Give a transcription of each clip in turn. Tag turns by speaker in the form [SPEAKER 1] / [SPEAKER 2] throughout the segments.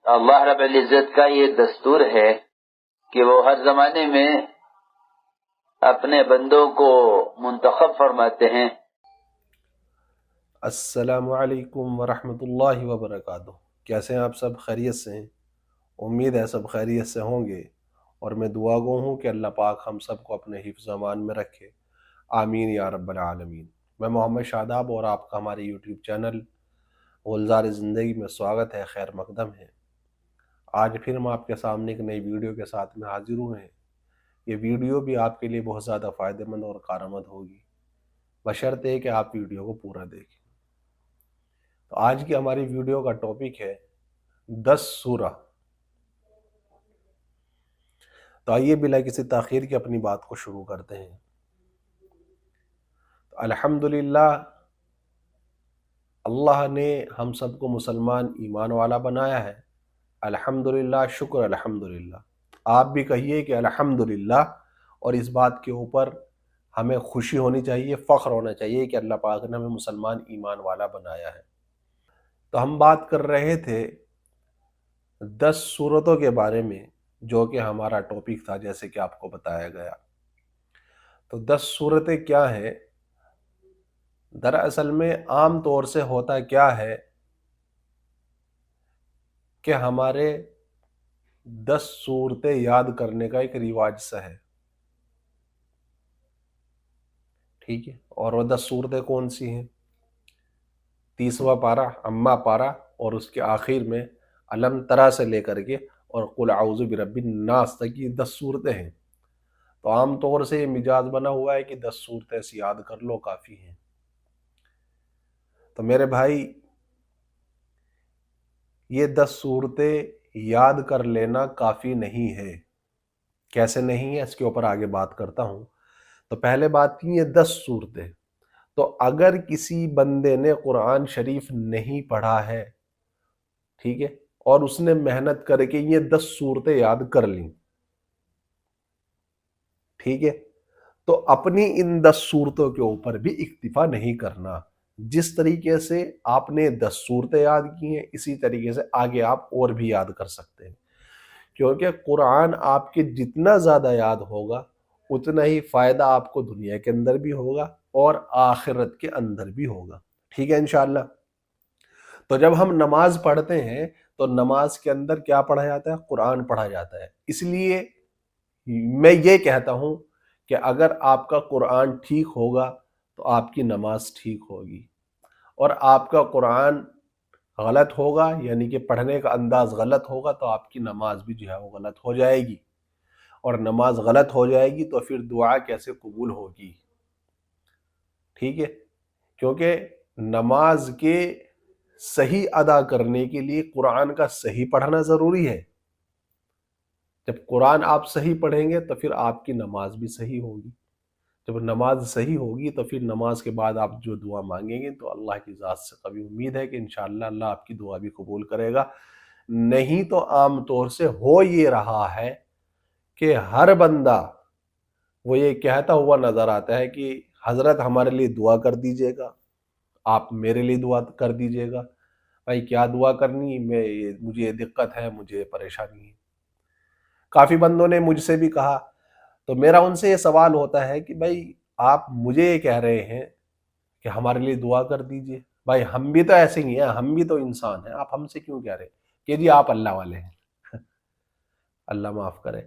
[SPEAKER 1] اللہ رب العزت کا یہ دستور ہے کہ وہ ہر زمانے میں اپنے بندوں کو منتخب فرماتے ہیں۔
[SPEAKER 2] السلام علیکم ورحمۃ اللہ وبرکاتہ۔ کیسے ہیں آپ سب؟ خیریت سے ہیں؟ امید ہے سب خیریت سے ہوں گے، اور میں دعا گو ہوں کہ اللہ پاک ہم سب کو اپنے حفظ و امان میں رکھے، آمین یا رب العالمین۔ میں محمد شاداب اور آپ کا ہمارے یوٹیوب چینل گلزار زندگی میں سواگت ہے، خیر مقدم ہے۔ آج پھر ہم آپ کے سامنے ایک نئی ویڈیو کے ساتھ میں حاضر ہوئے ہیں۔ یہ ویڈیو بھی آپ کے لیے بہت زیادہ فائدہ مند اور کارآمد ہوگی، بشرطے کہ آپ ویڈیو کو پورا دیکھیں۔ تو آج کی ہماری ویڈیو کا ٹاپک ہے 10 سورہ۔ تو آئیے بلا کسی تاخیر کے اپنی بات کو شروع کرتے ہیں۔ تو الحمدللہ اللہ نے ہم سب کو مسلمان ایمان والا بنایا ہے، الحمدللہ، شکر الحمدللہ۔ آپ بھی کہیے کہ الحمدللہ، اور اس بات کے اوپر ہمیں خوشی ہونی چاہیے، فخر ہونا چاہیے کہ اللہ پاک نے ہمیں مسلمان ایمان والا بنایا ہے۔ تو ہم بات کر رہے تھے 10 سورتوں کے بارے میں، جو کہ ہمارا ٹاپک تھا، جیسے کہ آپ کو بتایا گیا۔ تو 10 سورتیں کیا ہیں؟ دراصل میں عام طور سے ہوتا کیا ہے کہ ہمارے 10 سورتیں یاد کرنے کا ایک رواج سا ہے، ٹھیک ہے؟ اور وہ 10 سورتیں کون سی ہیں؟ 30واں پارہ، اما پارہ، اور اس کے آخر میں علم ترا سے لے کر کے اور قل اعوذ برب الناس تک یہ 10 صورتیں ہیں۔ تو عام طور سے یہ مزاج بنا ہوا ہے کہ 10 صورتیں ایسی یاد کر لو، کافی ہیں۔ تو میرے بھائی، یہ 10 صورتیں یاد کر لینا کافی نہیں ہے۔ کیسے نہیں ہے، اس کے اوپر آگے بات کرتا ہوں۔ تو پہلے بات کی، یہ 10 صورتیں، تو اگر کسی بندے نے قرآن شریف نہیں پڑھا ہے، ٹھیک ہے، اور اس نے محنت کر کے یہ 10 صورتیں یاد کر لیں، ٹھیک ہے، تو اپنی ان 10 صورتوں کے اوپر بھی اکتفا نہیں کرنا۔ جس طریقے سے آپ نے 10 صورتیں یاد کی ہیں، اسی طریقے سے آگے آپ اور بھی یاد کر سکتے ہیں، کیونکہ قرآن آپ کے جتنا زیادہ یاد ہوگا اتنا ہی فائدہ آپ کو دنیا کے اندر بھی ہوگا اور آخرت کے اندر بھی ہوگا، ٹھیک ہے انشاءاللہ۔ تو جب ہم نماز پڑھتے ہیں تو نماز کے اندر کیا پڑھا جاتا ہے؟ قرآن پڑھا جاتا ہے۔ اس لیے میں یہ کہتا ہوں کہ اگر آپ کا قرآن ٹھیک ہوگا تو آپ کی نماز ٹھیک ہوگی، اور آپ کا قرآن غلط ہوگا، یعنی کہ پڑھنے کا انداز غلط ہوگا، تو آپ کی نماز بھی جو ہے وہ غلط ہو جائے گی، اور نماز غلط ہو جائے گی تو پھر دعا کیسے قبول ہوگی؟ ٹھیک ہے، کیونکہ نماز کے صحیح ادا کرنے کے لیے قرآن کا صحیح پڑھنا ضروری ہے۔ جب قرآن آپ صحیح پڑھیں گے تو پھر آپ کی نماز بھی صحیح ہوگی۔ جب نماز صحیح ہوگی تو پھر نماز کے بعد آپ جو دعا مانگیں گے تو اللہ کی ذات سے قوی امید ہے کہ انشاءاللہ اللہ آپ کی دعا بھی قبول کرے گا۔ نہیں تو عام طور سے ہو یہ رہا ہے کہ ہر بندہ وہ یہ کہتا ہوا نظر آتا ہے کہ حضرت ہمارے لیے دعا کر دیجئے گا، آپ میرے لیے دعا کر دیجئے گا۔ بھائی کیا دعا کرنی؟ مجھے یہ دقت ہے، مجھے پریشانی ہے۔ کافی بندوں نے مجھ سے بھی کہا، تو میرا ان سے یہ سوال ہوتا ہے کہ بھائی آپ مجھے یہ کہہ رہے ہیں کہ ہمارے لیے دعا کر دیجئے، بھائی ہم بھی تو ایسے ہی ہیں، ہم بھی تو انسان ہیں، آپ ہم سے کیوں کہہ رہے ہیں کہ جی آپ اللہ والے ہیں؟ اللہ معاف کرے،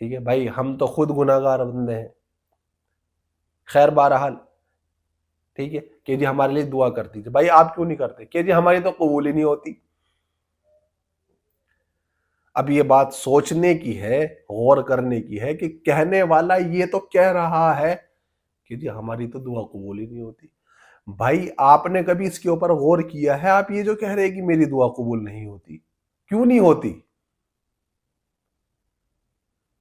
[SPEAKER 2] ٹھیک ہے بھائی، ہم تو خود گناہ گار بندے ہیں۔ خیر بہرحال، ٹھیک ہے، کہ جی ہمارے لیے دعا کر دیجئے، بھائی آپ کیوں نہیں کرتے؟ کہ جی ہماری تو قبول ہی نہیں ہوتی۔ اب یہ بات سوچنے کی ہے، غور کرنے کی ہے کہ کہنے والا یہ تو کہہ رہا ہے کہ جی ہماری تو دعا قبول ہی نہیں ہوتی۔ بھائی آپ نے کبھی اس کے اوپر غور کیا ہے؟ آپ یہ جو کہہ رہے ہیں کہ میری دعا قبول نہیں ہوتی، کیوں نہیں ہوتی؟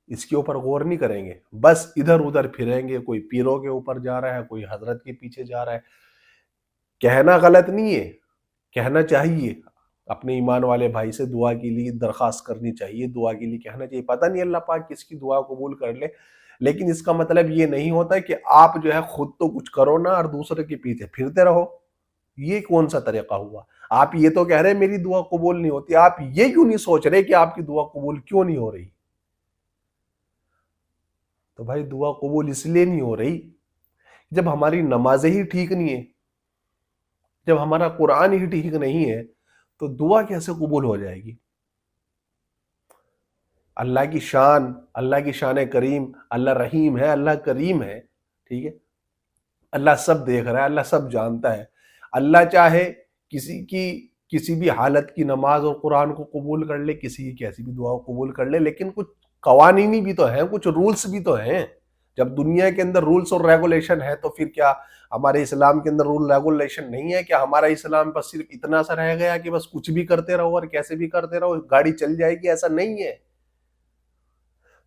[SPEAKER 2] اس کے اوپر غور نہیں کریں گے، بس ادھر ادھر پھریں گے، کوئی پیروں کے اوپر جا رہا ہے، کوئی حضرت کے پیچھے جا رہا ہے۔ کہنا غلط نہیں ہے، کہنا چاہیے، اپنے ایمان والے بھائی سے دعا کے لیے درخواست کرنی چاہیے، دعا کے لیے کہنا چاہیے۔ پتہ نہیں اللہ پاک کس کی دعا قبول کر لے، لیکن اس کا مطلب یہ نہیں ہوتا کہ آپ جو ہے خود تو کچھ کرو نا اور دوسرے کے پیچھے پھرتے رہو۔ یہ کون سا طریقہ ہوا؟ آپ یہ تو کہہ رہے ہیں میری دعا قبول نہیں ہوتی، آپ یہ کیوں نہیں سوچ رہے کہ آپ کی دعا قبول کیوں نہیں ہو رہی؟ تو بھائی دعا قبول اس لیے نہیں ہو رہی جب ہماری نمازیں ہی ٹھیک نہیں ہے، جب ہمارا قرآن ہی ٹھیک نہیں ہے تو دعا کیسے قبول ہو جائے گی؟ اللہ کی شان کریم، اللہ رحیم ہے، اللہ کریم ہے، ٹھیک ہے، اللہ سب دیکھ رہا ہے، اللہ سب جانتا ہے۔ اللہ چاہے کسی بھی حالت کی نماز اور قرآن کو قبول کر لے، کسی کی کیسی بھی دعا کو قبول کر لے، لیکن کچھ قوانینی بھی تو ہیں، کچھ رولز بھی تو ہیں۔ جب دنیا کے اندر رولز اور ریگولیشن ہے تو پھر کیا ہمارے اسلام کے اندر رول ریگولیشن نہیں ہے؟ کیا ہمارا اسلام بس صرف اتنا سا رہ گیا کہ بس کچھ بھی کرتے رہو اور کیسے بھی کرتے رہو، گاڑی چل جائے گی؟ ایسا نہیں ہے۔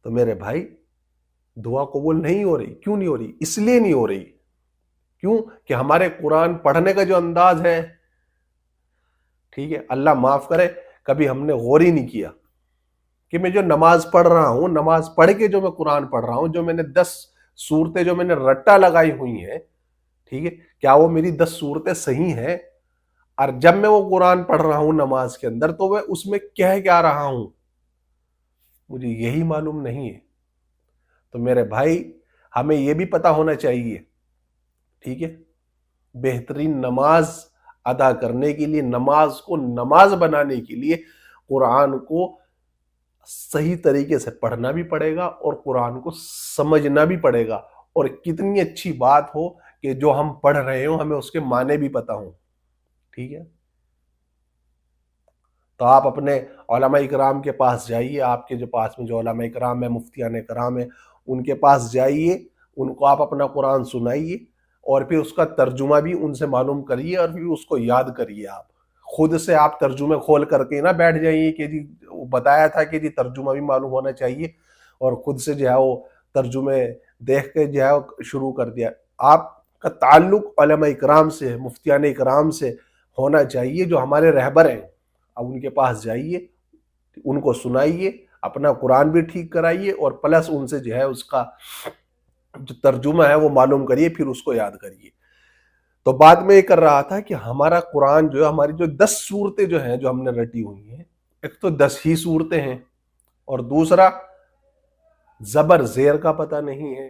[SPEAKER 2] تو میرے بھائی دعا قبول نہیں ہو رہی، کیوں نہیں ہو رہی؟ اس لیے نہیں ہو رہی کیوں کہ ہمارے قرآن پڑھنے کا جو انداز ہے، ٹھیک ہے، اللہ معاف کرے، کبھی ہم نے غور ہی نہیں کیا کہ میں جو نماز پڑھ رہا ہوں، نماز پڑھ کے جو میں قرآن پڑھ رہا ہوں، جو میں نے 10 صورتیں جو میں نے رٹا لگائی ہوئی ہیں، ٹھیک ہے، کیا وہ میری 10 صورتیں صحیح ہیں؟ اور جب میں وہ قرآن پڑھ رہا ہوں نماز کے اندر تو میں اس میں کہہ کیا رہا ہوں، مجھے یہی معلوم نہیں ہے۔ تو میرے بھائی ہمیں یہ بھی پتا ہونا چاہیے، ٹھیک ہے، بہترین نماز ادا کرنے کے لیے، نماز کو نماز بنانے کے لیے قرآن کو صحیح طریقے سے پڑھنا بھی پڑے گا اور قرآن کو سمجھنا بھی پڑے گا، اور کتنی اچھی بات ہو کہ جو ہم پڑھ رہے ہوں ہمیں اس کے معنی بھی پتا ہوں، ٹھیک ہے۔ تو آپ اپنے علماء اکرام کے پاس جائیے، آپ کے جو پاس میں جو علماء اکرام ہیں، مفتیان اکرام ہیں، ان کے پاس جائیے، ان کو آپ اپنا قرآن سنائیے اور پھر اس کا ترجمہ بھی ان سے معلوم کریے اور پھر اس کو یاد کریے۔ آپ خود سے آپ ترجمے کھول کر کے نہ بیٹھ جائیے کہ جی بتایا تھا کہ جی ترجمہ بھی معلوم ہونا چاہیے، اور خود سے جو ہے وہ ترجمے دیکھ کے جو ہے شروع کر دیا۔ آپ کا تعلق علماء اکرام سے، مفتیان اکرام سے ہونا چاہیے جو ہمارے رہبر ہیں۔ اب ان کے پاس جائیے، ان کو سنائیے، اپنا قرآن بھی ٹھیک کرائیے اور پلس ان سے جو ہے اس کا جو ترجمہ ہے وہ معلوم کریے، پھر اس کو یاد کریے۔ تو بات میں یہ کر رہا تھا کہ ہمارا قرآن جو ہے، ہماری جو 10 صورتیں جو ہیں جو ہم نے رٹی ہوئی ہیں، ایک تو 10 ہی صورتیں ہیں، اور دوسرا زبر زیر کا پتہ نہیں ہے،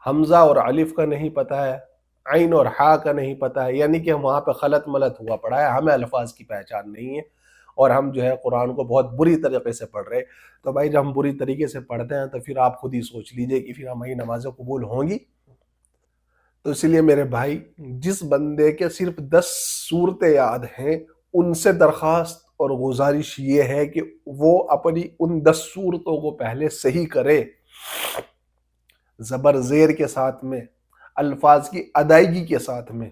[SPEAKER 2] حمزہ اور الف کا نہیں پتہ ہے، عین اور ہا کا نہیں پتہ ہے، یعنی کہ وہاں پہ خلط ملط ہوا پڑا ہے، ہمیں الفاظ کی پہچان نہیں ہے، اور ہم جو ہے قرآن کو بہت بری طریقے سے پڑھ رہے۔ تو بھائی جب ہم بری طریقے سے پڑھتے ہیں تو پھر آپ خود ہی سوچ لیجئے کہ پھر ہماری نمازیں قبول ہوں گی؟ تو اس لیے میرے بھائی جس بندے کے صرف 10 صورتیں یاد ہیں، ان سے درخواست اور گزارش یہ ہے کہ وہ اپنی ان 10 صورتوں کو پہلے صحیح کرے، زبر زیر کے ساتھ میں، الفاظ کی ادائیگی کے ساتھ میں،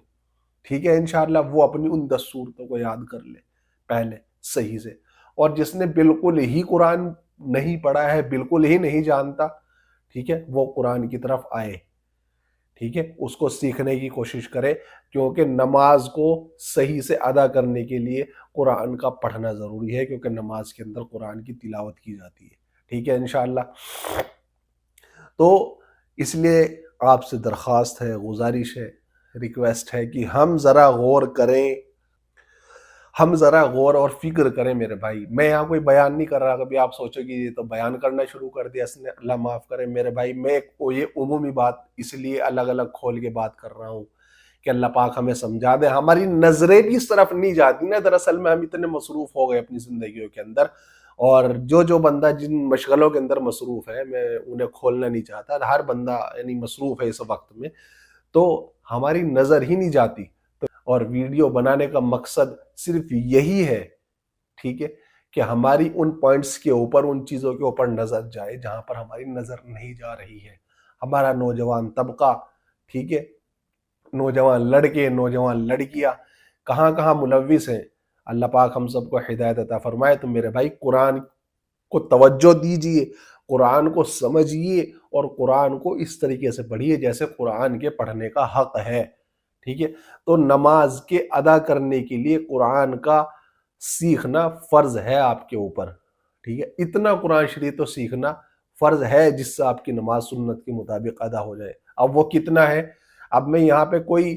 [SPEAKER 2] ٹھیک ہے، انشاءاللہ وہ اپنی ان 10 صورتوں کو یاد کر لے پہلے صحیح سے۔ اور جس نے بالکل ہی قرآن نہیں پڑھا ہے، بالکل ہی نہیں جانتا، ٹھیک ہے، وہ قرآن کی طرف آئے، ٹھیک ہے، اس کو سیکھنے کی کوشش کرے، کیونکہ نماز کو صحیح سے ادا کرنے کے لیے قرآن کا پڑھنا ضروری ہے، کیونکہ نماز کے اندر قرآن کی تلاوت کی جاتی ہے، ٹھیک ہے، انشاءاللہ۔ تو اس لیے آپ سے درخواست ہے، گزارش ہے، ریکویسٹ ہے کہ ہم ذرا غور کریں، ہم ذرا غور اور فکر کریں میرے بھائی۔ میں یہاں کوئی بیان نہیں کر رہا، کبھی آپ سوچو کہ یہ تو بیان کرنا شروع کر دیا اس نے، اللہ معاف کرے میرے بھائی، میں یہ عمومی بات اس لیے الگ الگ کھول کے بات کر رہا ہوں کہ اللہ پاک ہمیں سمجھا دے۔ ہماری نظریں بھی اس طرف نہیں جاتی نا، دراصل میں ہم اتنے مصروف ہو گئے اپنی زندگیوں کے اندر، اور جو بندہ جن مشغلوں کے اندر مصروف ہے میں انہیں کھولنا نہیں چاہتا، ہر بندہ یعنی مصروف ہے اس وقت میں، تو ہماری نظر ہی نہیں جاتی۔ اور ویڈیو بنانے کا مقصد صرف یہی ہے، ٹھیک ہے، کہ ہماری ان پوائنٹس کے اوپر، ان چیزوں کے اوپر نظر جائے جہاں پر ہماری نظر نہیں جا رہی ہے۔ ہمارا نوجوان طبقہ، ٹھیک ہے، نوجوان لڑکے، نوجوان لڑکیاں کہاں کہاں ملوث ہیں، اللہ پاک ہم سب کو ہدایت عطا فرمائے۔ تو میرے بھائی قرآن کو توجہ دیجئے، قرآن کو سمجھیے اور قرآن کو اس طریقے سے پڑھیے جیسے قرآن کے پڑھنے کا حق ہے، ٹھیک ہے۔ تو نماز کے ادا کرنے کے لیے قرآن کا سیکھنا فرض ہے آپ کے اوپر، ٹھیک ہے، اتنا قرآن شریف تو سیکھنا فرض ہے جس سے آپ کی نماز سنت کے مطابق ادا ہو جائے۔ اب وہ کتنا ہے، اب میں یہاں پہ کوئی